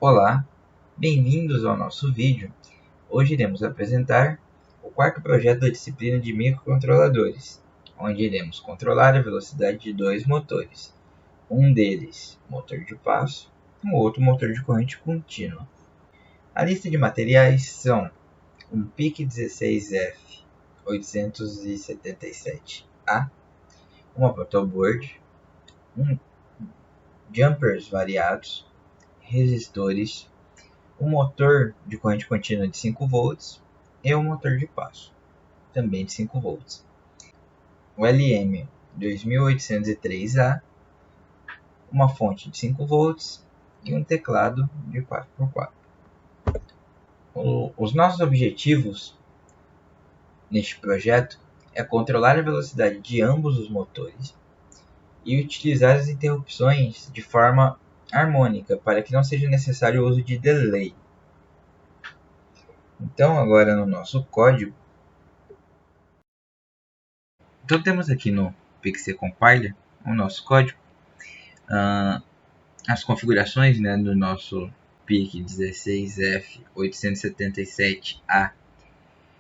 Olá, bem-vindos ao nosso vídeo. Hoje iremos apresentar o quarto projeto da disciplina de microcontroladores, onde iremos controlar a velocidade de dois motores. Um deles, motor de passo, e o outro, motor de corrente contínua. A lista de materiais são um PIC16F 877A, uma protoboard, jumpers variados, resistores, um motor de corrente contínua de 5 volts e um motor de passo, também de 5 volts. O LM2803A, uma fonte de 5 volts e um teclado de 4x4. Os nossos objetivos neste projeto é controlar a velocidade de ambos os motores e utilizar as interrupções de forma harmônica para que não seja necessário o uso de delay. Então, agora no nosso código, temos aqui no PixelCompiler o nosso código, as configurações do nosso PIC16F877A.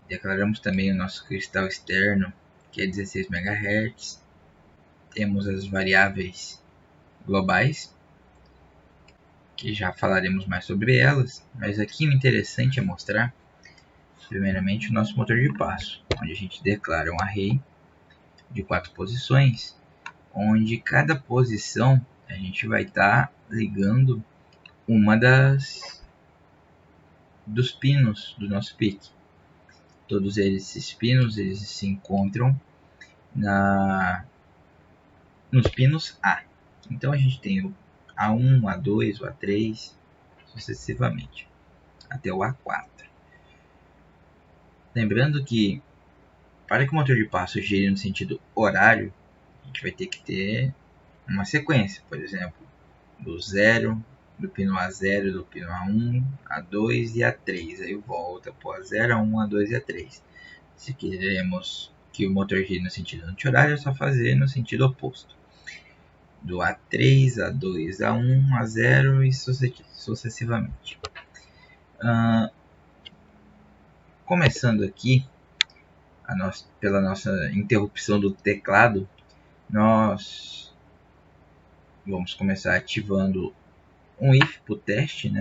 Declaramos também o nosso cristal externo, que é 16 MHz. Temos as variáveis globais, que já falaremos mais sobre elas, mas aqui o interessante é mostrar primeiramente o nosso motor de passo, onde a gente declara um array de 4 posições, onde cada posição a gente vai estar ligando uma dos pinos do nosso PIC. Todos esses pinos eles se encontram nos pinos A. Então a gente tem o A1, o A2, o A3, sucessivamente, até o A4. Lembrando que para que o motor de passo gire no sentido horário, a gente vai ter que ter uma sequência, por exemplo, do pino A0, do pino A1, A2 e A3. Aí volta para o A0, A1, A2 e A3. Se queremos que o motor gire no sentido anti-horário, é só fazer no sentido oposto. Do A3, A2, A1, A0 e sucessivamente. Começando aqui, pela nossa interrupção do teclado, nós vamos começar ativando um if para o teste,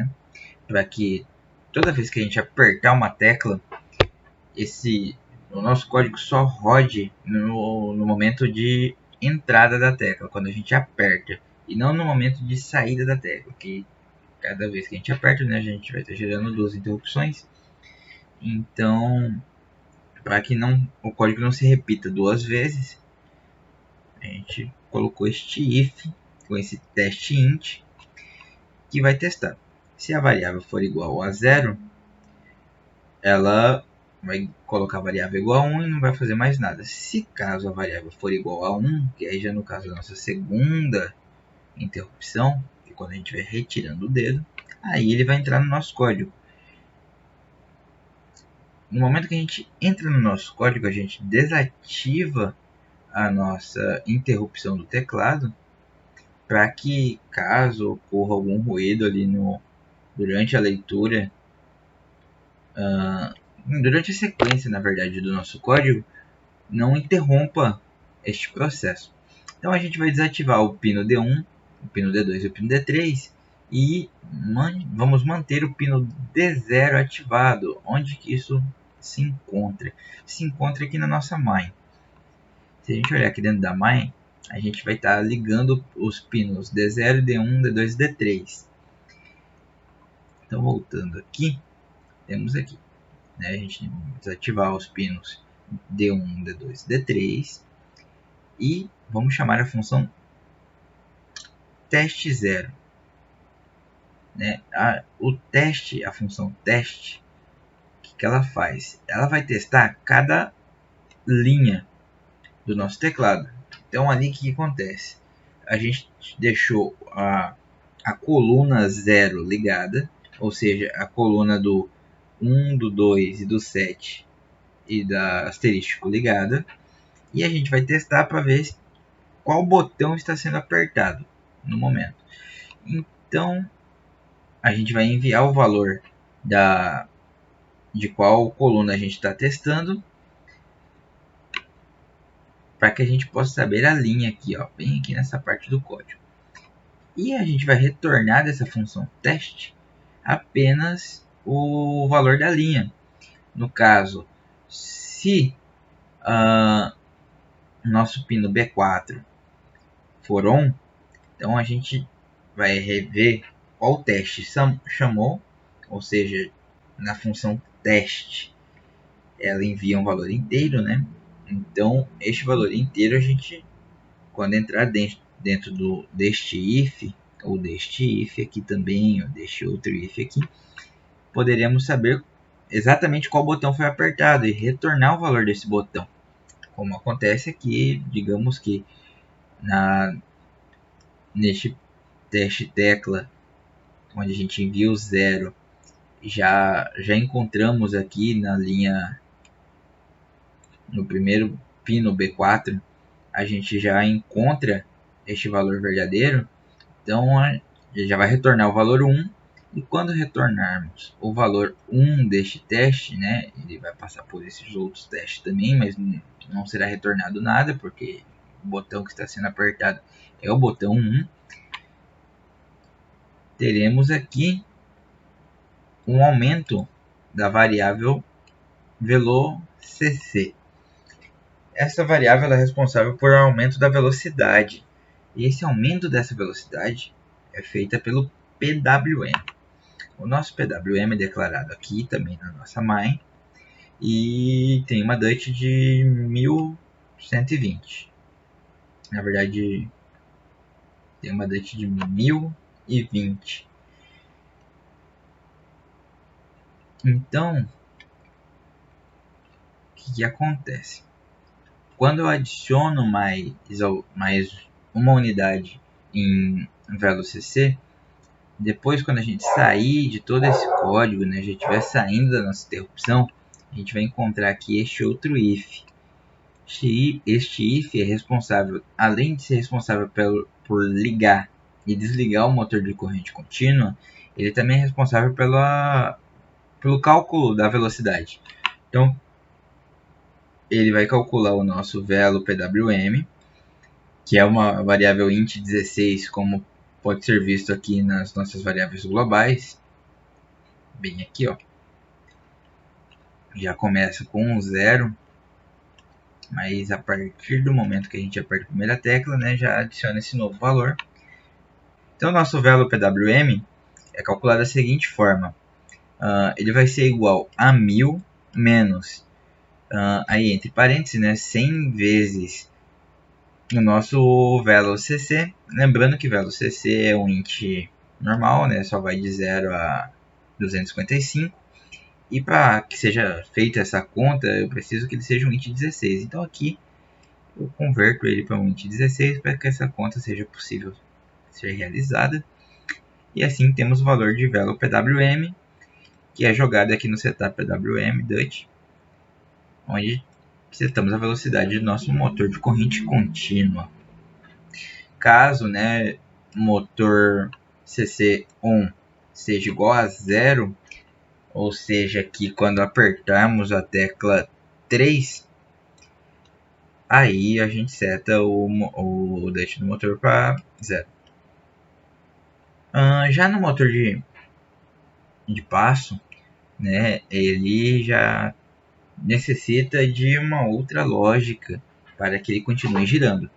para que toda vez que a gente apertar uma tecla, o nosso código só rode no momento de entrada da tecla, quando a gente aperta, e não no momento de saída da tecla, que cada vez que a gente aperta, a gente vai estar gerando duas interrupções. Então, para que o código não se repita duas vezes, a gente colocou este if com esse teste int, que vai testar. Se a variável for igual a 0, ela vai colocar a variável igual a 1 e não vai fazer mais nada. Se caso a variável for igual a 1, que aí já no caso da nossa segunda interrupção, que quando a gente vai retirando o dedo, aí ele vai entrar no nosso código. No momento que a gente entra no nosso código, a gente desativa a nossa interrupção do teclado, para que caso ocorra algum ruído ali durante a leitura, durante a sequência, na verdade, do nosso código, não interrompa este processo. Então a gente vai desativar o pino D1, o pino D2 e o pino D3 e vamos manter o pino D0 ativado. Onde que isso se encontra? Se encontra aqui na nossa main. Se a gente olhar aqui dentro da main, a gente vai estar ligando os pinos D0, D1, D2 e D3. Então voltando aqui, temos aqui, a gente vai desativar os pinos D1, D2, D3 e vamos chamar a função teste 0. A função teste, o que ela faz? Ela vai testar cada linha do nosso teclado. Então ali o que acontece? A gente deixou a coluna 0 ligada, ou seja, a coluna do 1, do 2 e do 7 e da asterístico ligada, e a gente vai testar para ver qual botão está sendo apertado no momento. Então a gente vai enviar o valor de qual coluna a gente está testando, para que a gente possa saber a linha aqui, ó, bem aqui nessa parte do código. E a gente vai retornar dessa função teste apenas o valor da linha. No caso, se nosso pino B4 for on, então a gente vai rever qual teste chamou, ou seja, na função teste ela envia um valor inteiro, né? Então este valor inteiro a gente, quando entrar dentro deste if, ou deste if aqui também, ou deste outro if aqui, poderemos saber exatamente qual botão foi apertado e retornar o valor desse botão. Como acontece aqui, digamos que neste teste tecla, onde a gente envia o 0, já encontramos aqui na linha, no primeiro pino B4, a gente já encontra este valor verdadeiro. Então ele já vai retornar o valor 1, e quando retornarmos o valor 1 deste teste, né, ele vai passar por esses outros testes também, mas não será retornado nada, porque o botão que está sendo apertado é o botão 1. Teremos aqui um aumento da variável velocc. Essa variável é responsável por aumento da velocidade. E esse aumento dessa velocidade é feita pelo PWM. O nosso PWM é declarado aqui também na nossa main. E tem uma DUT de 1120. Na verdade, tem uma DUT de 1020. Então, o que acontece? Quando eu adiciono mais uma unidade em velocc, depois, quando a gente sair de todo esse código, né, já estiver saindo da nossa interrupção, a gente vai encontrar aqui este outro if. Este if é responsável, além de ser responsável por ligar e desligar o motor de corrente contínua, ele também é responsável pelo cálculo da velocidade. Então, ele vai calcular o nosso velo PWM, que é uma variável int16, como pode ser visto aqui nas nossas variáveis globais. Bem aqui, ó. Já começa com um 0, mas a partir do momento que a gente aperta a primeira tecla, né, já adiciona esse novo valor. Então, nosso velo PWM é calculado da seguinte forma. Ele vai ser igual a 1000 menos, aí entre parênteses, né, 100 vezes o nosso velocc. Lembrando que velocc é um int normal, né, só vai de 0 a 255. E para que seja feita essa conta, eu preciso que ele seja um int16. Então aqui eu converto ele para um int16 para que essa conta seja possível ser realizada. E assim temos o valor de velo PWM, que é jogado aqui no setup PWM DUT, onde setamos a velocidade do nosso motor de corrente contínua. Caso, né, motor CC on seja igual a 0, ou seja, que quando apertarmos a tecla 3, aí a gente seta o DUT do motor para 0. Já no motor de passo, né, ele já necessita de uma outra lógica para que ele continue girando.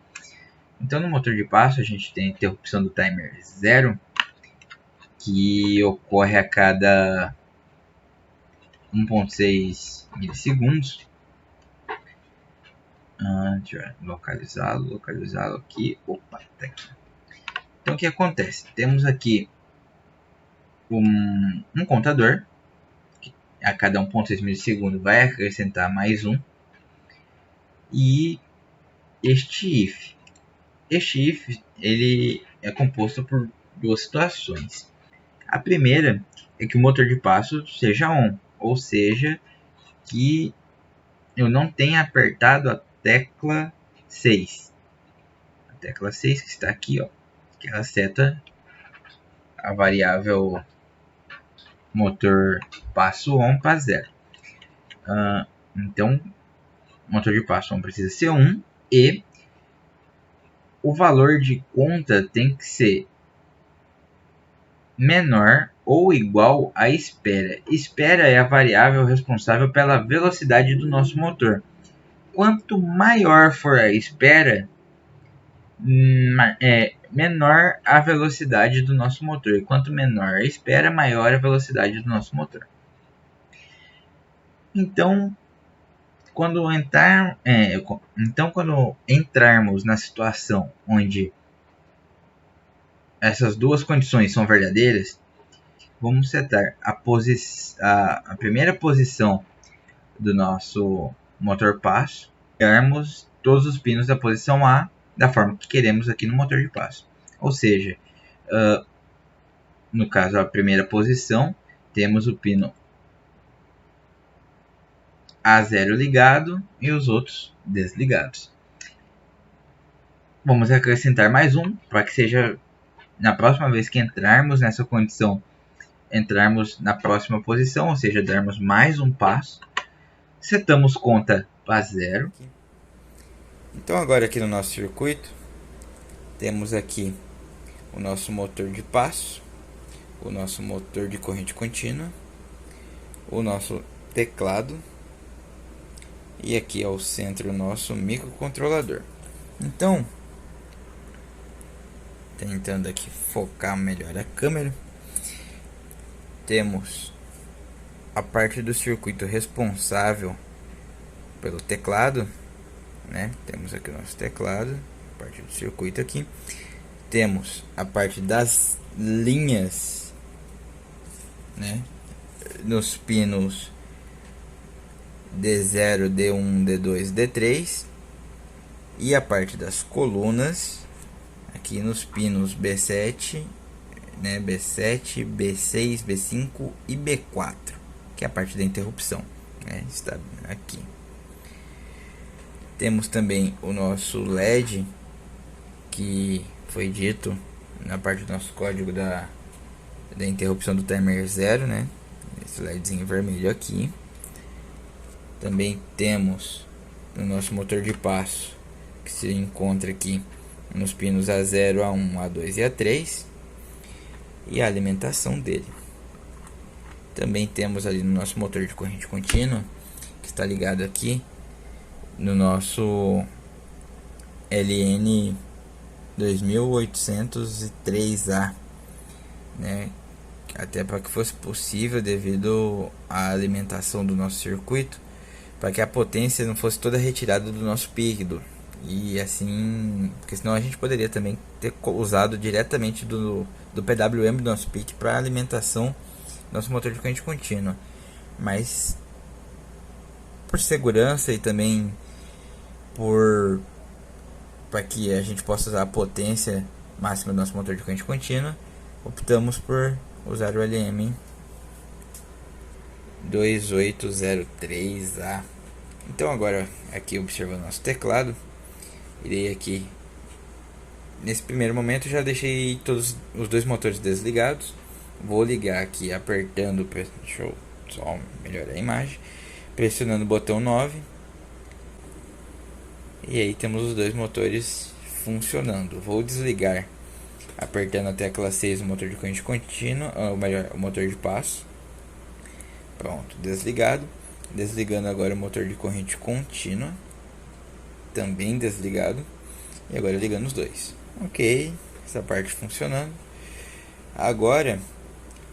Então, no motor de passo, a gente tem a interrupção do timer 0, que ocorre a cada 1.6 milissegundos. Deixa eu localizá-lo aqui. Opa, tá aqui. Então, o que acontece? Temos aqui um contador, que a cada 1.6 milissegundos vai acrescentar mais um. E este if. Este if ele é composto por duas situações. A primeira é que o motor de passo seja on, ou seja, que eu não tenha apertado a tecla 6. A tecla 6 que está aqui, ó, que ela seta a variável motor passo on para 0. Então, motor de passo on precisa ser 1 e o valor de conta tem que ser menor ou igual à espera. Espera é a variável responsável pela velocidade do nosso motor. Quanto maior for a espera, menor a velocidade do nosso motor. E quanto menor a espera, maior a velocidade do nosso motor. Então, quando entrarmos na situação onde essas duas condições são verdadeiras, vamos setar a primeira posição do nosso motor passo, darmos todos os pinos da posição A da forma que queremos aqui no motor de passo. Ou seja, no caso a primeira posição, temos o pino A0 ligado e os outros desligados. Vamos acrescentar mais um para que seja na próxima vez que entrarmos nessa condição, entrarmos na próxima posição, ou seja, darmos mais um passo. Setamos conta para 0. Então agora aqui no nosso circuito temos aqui o nosso motor de passo, o nosso motor de corrente contínua, o nosso teclado e aqui ao centro o nosso microcontrolador. Então, tentando aqui focar melhor a câmera, temos a parte do circuito responsável pelo teclado, né? Temos aqui o nosso teclado, a parte do circuito aqui. Temos a parte das linhas, né? Nos pinos D0, D1, D2, D3 e a parte das colunas aqui nos pinos B7, né? B7, B6, B5 e B4, que é a parte da interrupção, né? Está aqui. Temos também o nosso LED, que foi dito na parte do nosso código da interrupção do timer 0, né? Esse LEDzinho vermelho aqui. Também temos no nosso motor de passo, que se encontra aqui nos pinos A0, A1, A2 e A3, e a alimentação dele. Também temos ali no nosso motor de corrente contínua, que está ligado aqui no nosso LN 2803A, né? Até para que fosse possível, devido à alimentação do nosso circuito, para que a potência não fosse toda retirada do nosso pírido, e assim, porque senão a gente poderia também ter usado diretamente do PWM do nosso PIC para alimentação do nosso motor de corrente contínua, mas por segurança e também para que a gente possa usar a potência máxima do nosso motor de corrente contínua, optamos por usar o LM 2803A. Então agora aqui observando nosso teclado, irei aqui nesse primeiro momento já deixei todos os dois motores desligados. Vou ligar aqui apertando, deixa eu só melhorar a imagem, pressionando o botão 9, e aí temos os dois motores funcionando. Vou desligar apertando a tecla 6 o motor de corrente contínua, ou melhor, o motor de passo. Pronto, desligado. Desligando agora o motor de corrente contínua, também desligado, e agora ligando os dois. Ok, essa parte funcionando. Agora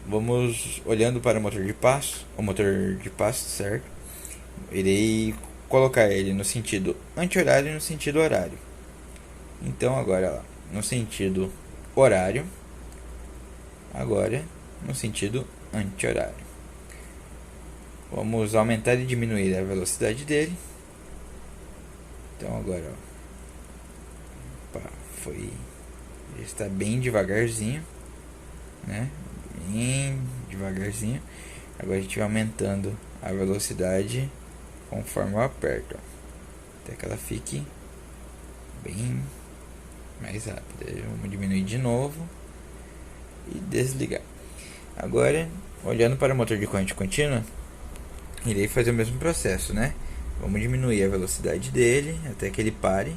vamos olhando para o motor de passo, certo? Irei colocar ele no sentido anti-horário e no sentido horário. Então agora lá, no sentido horário, agora no sentido anti-horário. Vamos aumentar e diminuir a velocidade dele. Então agora, opa, foi, está bem devagarzinho, né? Bem devagarzinho. Agora a gente vai aumentando a velocidade conforme eu aperto, até que ela fique bem mais rápida. Vamos diminuir de novo e desligar. Agora Olhando para o motor de corrente contínua, irei fazer o mesmo processo, né? Vamos diminuir a velocidade dele até que ele pare.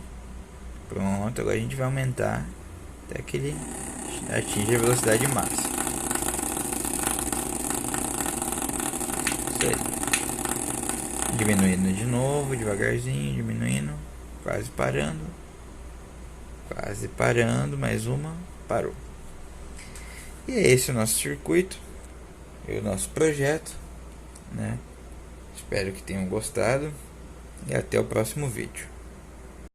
Pronto, agora a gente vai aumentar até que ele atinja a velocidade máxima. Isso aí. Diminuindo de novo, devagarzinho, diminuindo, quase parando, mais uma, parou. E é esse o nosso circuito e o nosso projeto, né? Espero que tenham gostado e até o próximo vídeo.